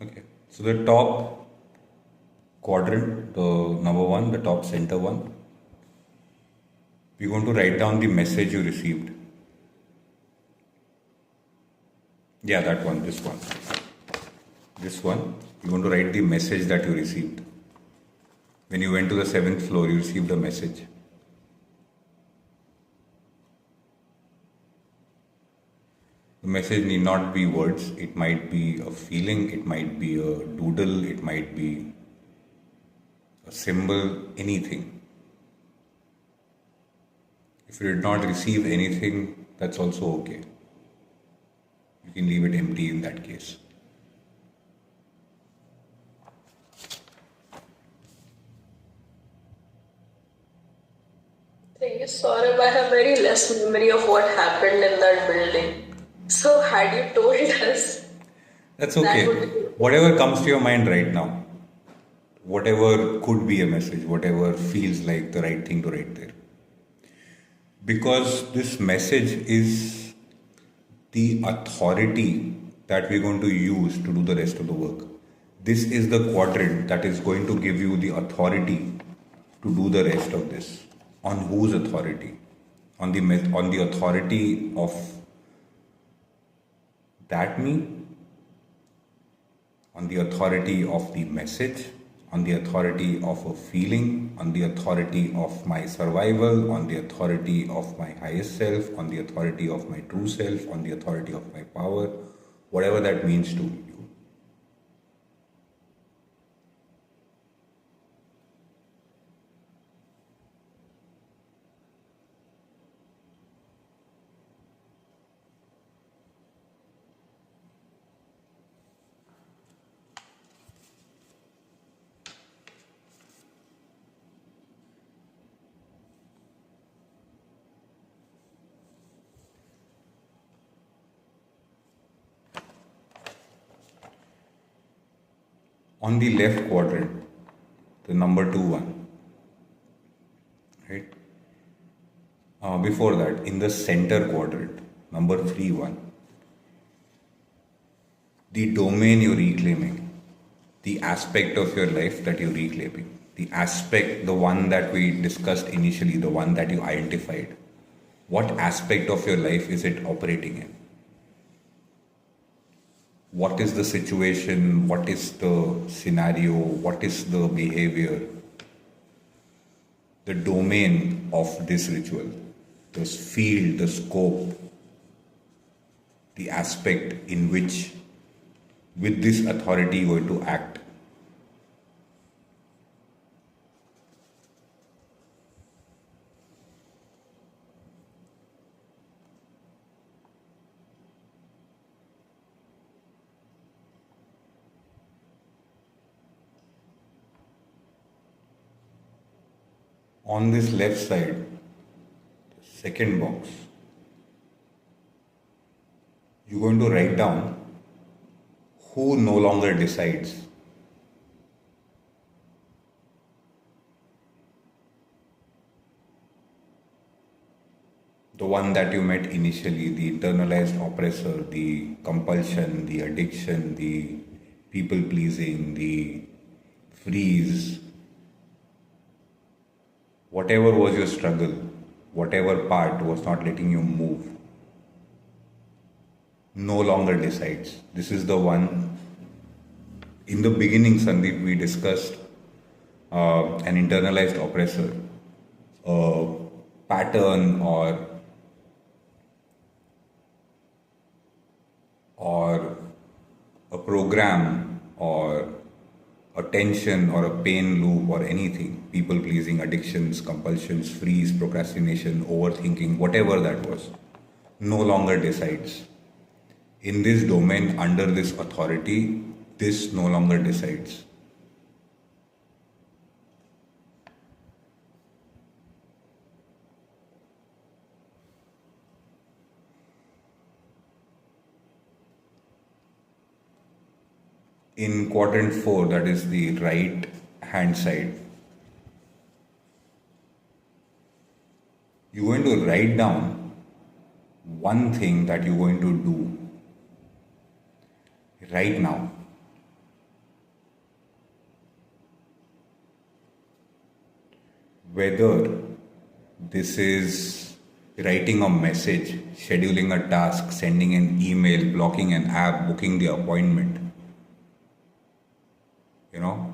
Okay. So the top quadrant, the number one, the top center one, we're going to write down the message you received. Yeah, that one, this one. This one, you're going to write the message that you received. When you went to the seventh floor, you received a message. The message need not be words, it might be a feeling, it might be a doodle, it might be a symbol, anything. If you did not receive anything, that's also okay. You can leave it empty in that case. Thank you, Saurabh. I have very less memory of what happened in that building. So, had you told us, That's that okay. would be. Whatever comes to your mind right now, whatever could be a message, whatever feels like the right thing to write there. Because this message is the authority that we're going to use to do the rest of the work. This is the quadrant that is going to give you the authority to do the rest of this. On whose authority? On the authority of that me, on the authority of the message, on the authority of a feeling, on the authority of my survival, on the authority of my highest self, on the authority of my true self, on the authority of my power, whatever that means to you. On the left quadrant, the number two one, right? Before that, in the center quadrant, number three one, the domain you're reclaiming, the aspect of your life that you're reclaiming, the aspect, the one that we discussed initially, the one that you identified. What aspect of your life is it operating in? What is the situation? What is the scenario? What is the behavior? The domain of this ritual, the field, the scope, the aspect in which, with this authority, you are going to act. On this left side, second box, you're going to write down who no longer decides. The one that you met initially, the internalized oppressor, the compulsion, the addiction, the people pleasing, the freeze, whatever was your struggle, whatever part was not letting you move, no longer decides. This is the one. In the beginning, Sandeep, we discussed an internalized oppressor, a pattern or a program or a tension or a pain loop or anything, people pleasing, addictions, compulsions, freeze, procrastination, overthinking, whatever that was, no longer decides. In this domain, under this authority, this no longer decides. In quadrant 4, that is the right hand side, you're going to write down one thing that you're going to do right now. Whether this is writing a message, scheduling a task, sending an email, blocking an app, booking the appointment, you know,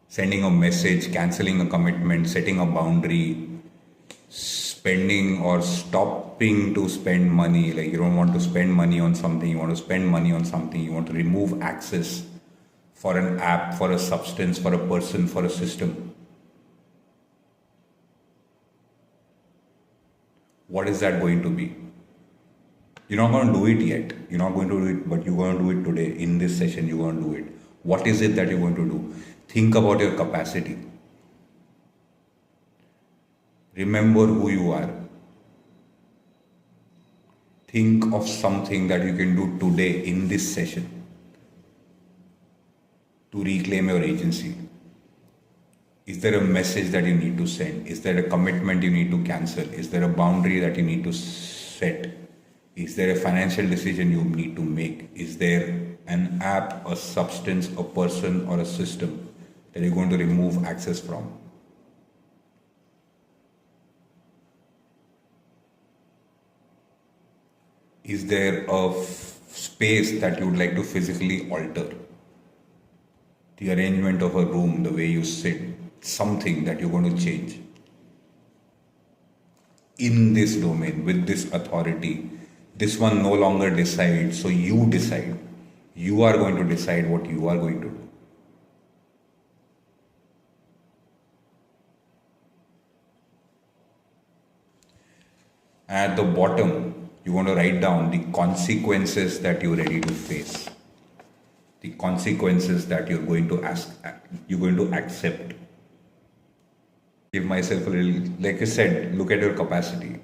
sending a message, canceling a commitment, setting a boundary, spending or stopping to spend money. Like you don't want to spend money on something, you want to spend money on something, you want to remove access for an app, for a substance, for a person, for a system. What is that going to be? You're not going to do it yet. You're not going to do it, but you're going to do it today. In this session, you're going to do it. What is it that you're going to do? Think about your capacity. Remember who you are. Think of something that you can do today in this session to reclaim your agency. Is there a message that you need to send? Is there a commitment you need to cancel? Is there a boundary that you need to set? Is there a financial decision you need to make? Is there an app, a substance, a person, or a system that you're going to remove access from? Is there a space that you would like to physically alter? The arrangement of a room, the way you sit, something that you're going to change. In this domain, with this authority, this one no longer decides, so you decide. You are going to decide what you are going to do. At the bottom, you want to write down the consequences that you're ready to face. The consequences that you're going to accept. Give myself a little, like I said, look at your capacity.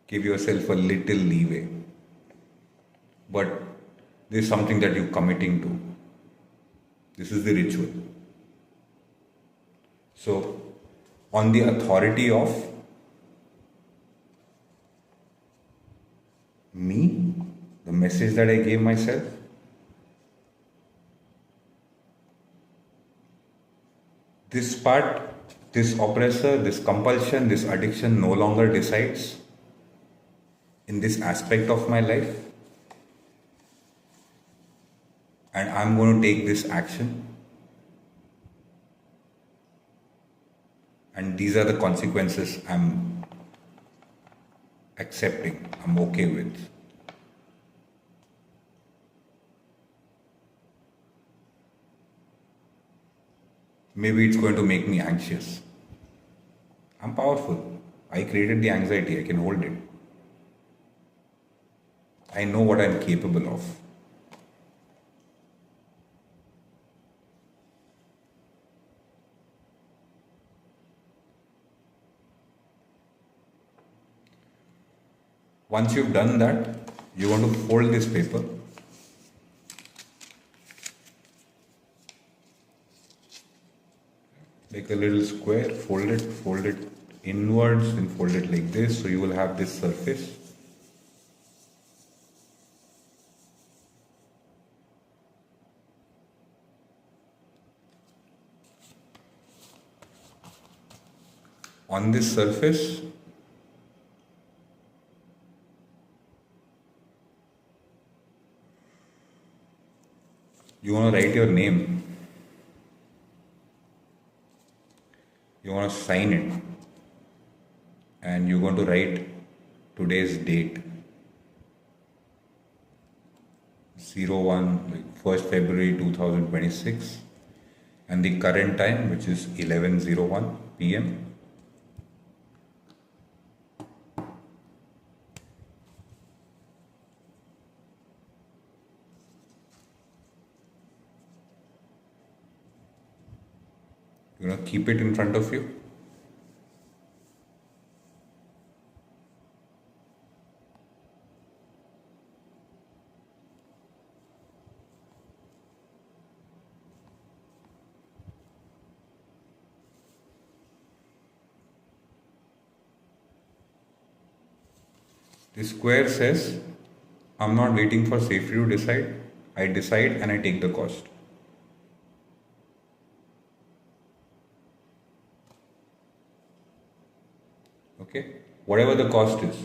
Give yourself a little leeway. But this is something that you're committing to. This is the ritual. So, on the authority of me, the message that I gave myself, this part, this oppressor, this compulsion, this addiction no longer decides in this aspect of my life, and I'm going to take this action, and these are the consequences I'm accepting, I'm okay with. Maybe it's going to make me anxious. I'm powerful. I created the anxiety, I can hold it. I know what I'm capable of. Once you've done that, you want to fold this paper. Make a little square, fold it inwards, and fold it like this, so you will have this surface. On this surface, you want to write your name. You want to sign it. And you're going to write today's date. 1st February 2026. And the current time, which is 11:01 p.m. You're going to keep it in front of you. The square says, I'm not waiting for safety to decide. I decide and I take the cost. Okay? Whatever the cost is.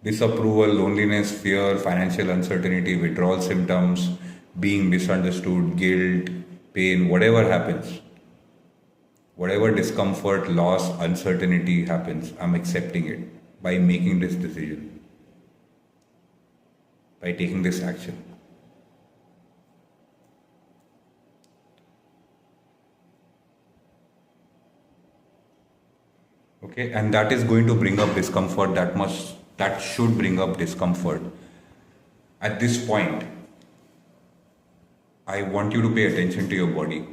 Disapproval, loneliness, fear, financial uncertainty, withdrawal symptoms, being misunderstood, guilt, pain, whatever happens, whatever discomfort, loss, uncertainty happens, I'm accepting it by making this decision, by taking this action. Okay, and that is going to bring up discomfort, that should bring up discomfort. At this point, I want you to pay attention to your body.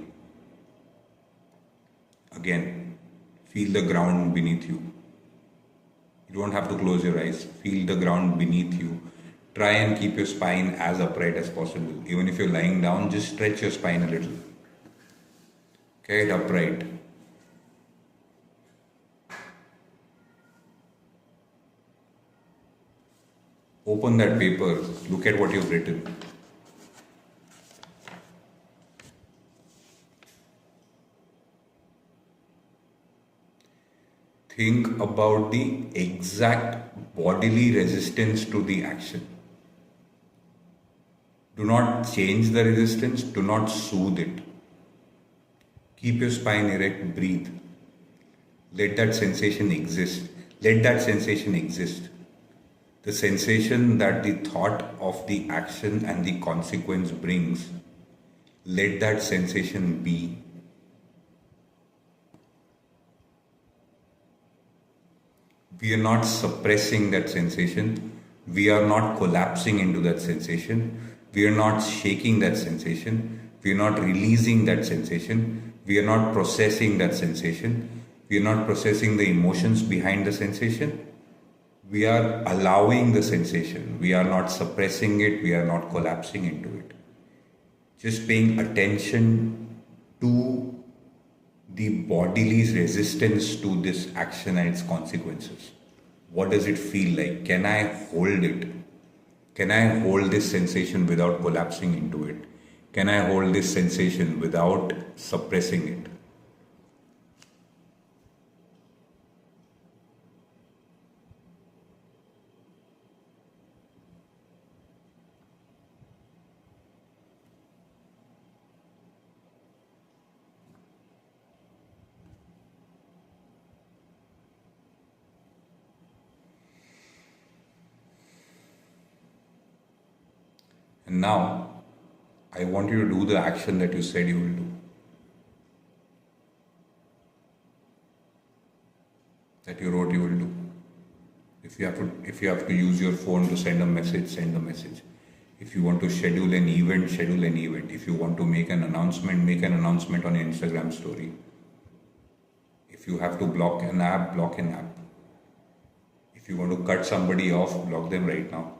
Again, feel the ground beneath you. You don't have to close your eyes. Feel the ground beneath you. Try and keep your spine as upright as possible. Even if you're lying down, just stretch your spine a little. Get it upright. Open that paper. Look at what you've written. Think about the exact bodily resistance to the action. Do not change the resistance, do not soothe it. Keep your spine erect, breathe. Let that sensation exist. Let that sensation exist. The sensation that the thought of the action and the consequence brings, let that sensation be. We are not suppressing that sensation. We are not collapsing into that sensation. We are not shaking that sensation. We are not releasing that sensation. We are not processing that sensation. We are not processing the emotions behind the sensation. We are allowing the sensation. We are not suppressing it. We are not collapsing into it. Just paying attention to the bodily resistance to this action and its consequences. What does it feel like? Can I hold it? Can I hold this sensation without collapsing into it? Can I hold this sensation without suppressing it? And now, I want you to do the action that you said you will do. That you wrote you will do. If you have to use your phone to send a message, send a message. If you want to schedule an event, schedule an event. If you want to make an announcement, make an announcement on your Instagram story. If you have to block an app, block an app. If you want to cut somebody off, block them right now.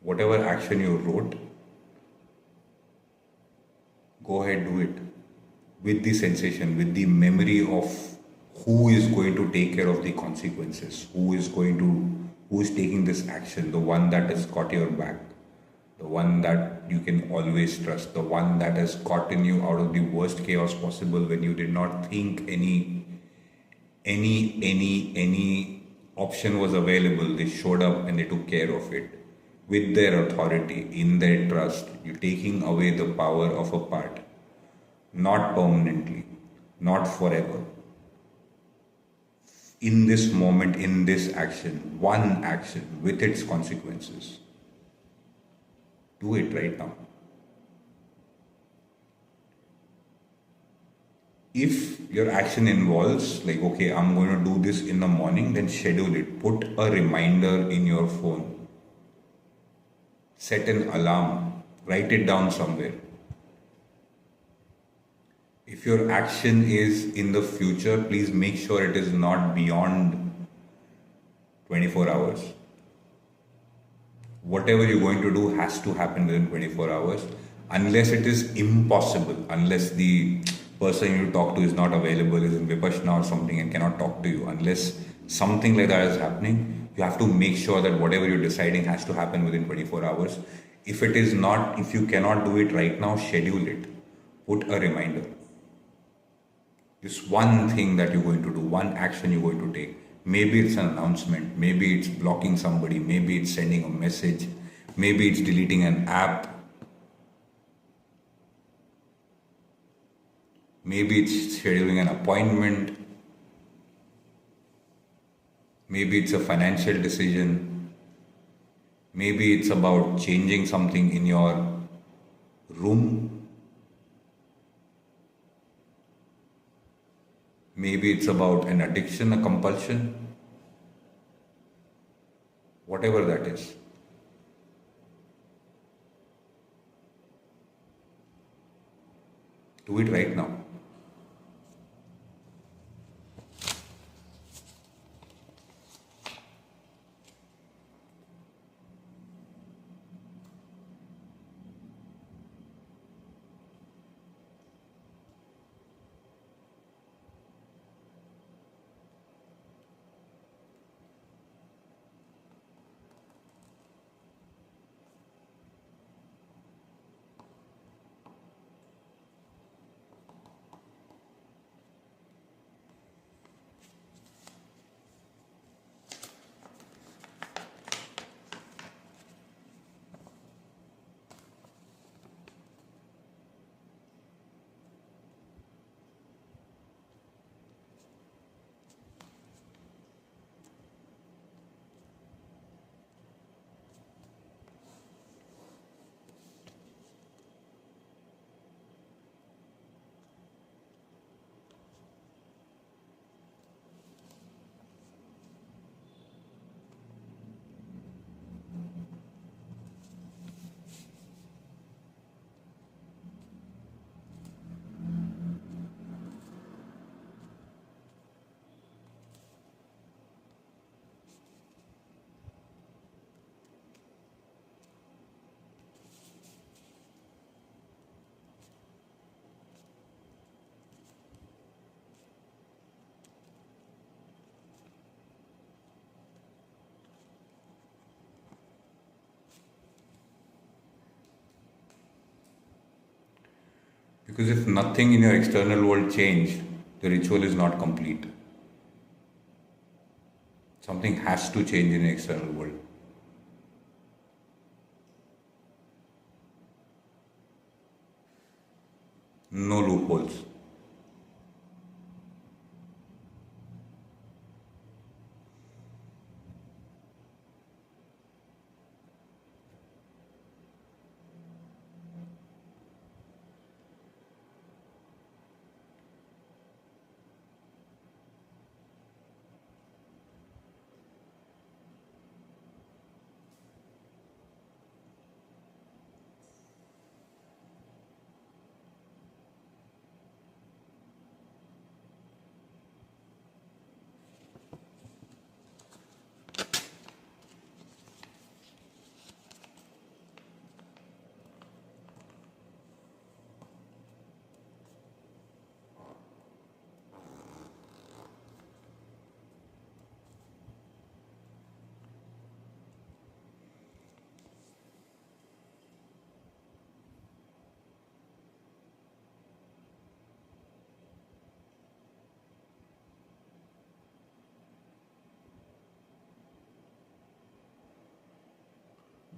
Whatever action you wrote, go ahead, do it with the sensation, with the memory of who is going to take care of the consequences, who is taking this action, the one that has got your back, the one that you can always trust, the one that has gotten you out of the worst chaos possible when you did not think any option was available. They showed up and they took care of it. With their authority, in their trust, you're taking away the power of a part. Not permanently, not forever. In this moment, in this action, one action with its consequences. Do it right now. If your action involves, like, okay, I'm going to do this in the morning, then schedule it. Put a reminder in your phone. Set an alarm, write it down somewhere. If your action is in the future, please make sure it is not beyond 24 hours. Whatever you're going to do has to happen within 24 hours, unless it is impossible, unless the person you talk to is not available, is in Vipassana or something and cannot talk to you, unless something like that is happening. You have to make sure that whatever you're deciding has to happen within 24 hours. If it is not, if you cannot do it right now, schedule it. Put a reminder. This one thing that you're going to do, one action you're going to take. Maybe it's an announcement, maybe it's blocking somebody, maybe it's sending a message, maybe it's deleting an app, maybe it's scheduling an appointment, maybe it's a financial decision, maybe it's about changing something in your room. Maybe it's about an addiction, a compulsion, whatever that is. Do it right now. Because if nothing in your external world changed, the ritual is not complete. Something has to change in the external world. No loopholes.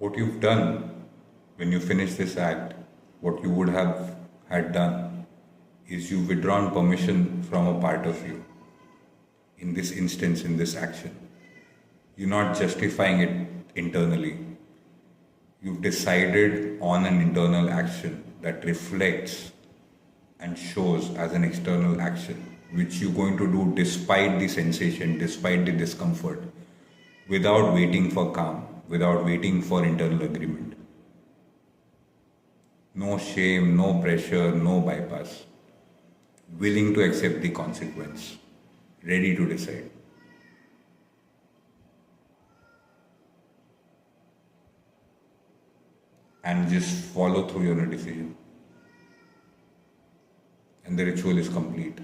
What you've done when you finish this act, what you would have had done is you've withdrawn permission from a part of you in this instance, in this action. You're not justifying it internally. You've decided on an internal action that reflects and shows as an external action, which you're going to do despite the sensation, despite the discomfort, without waiting for calm, without waiting for internal agreement. No shame, no pressure, no bypass. Willing to accept the consequence, ready to decide. And just follow through your decision. And the ritual is complete.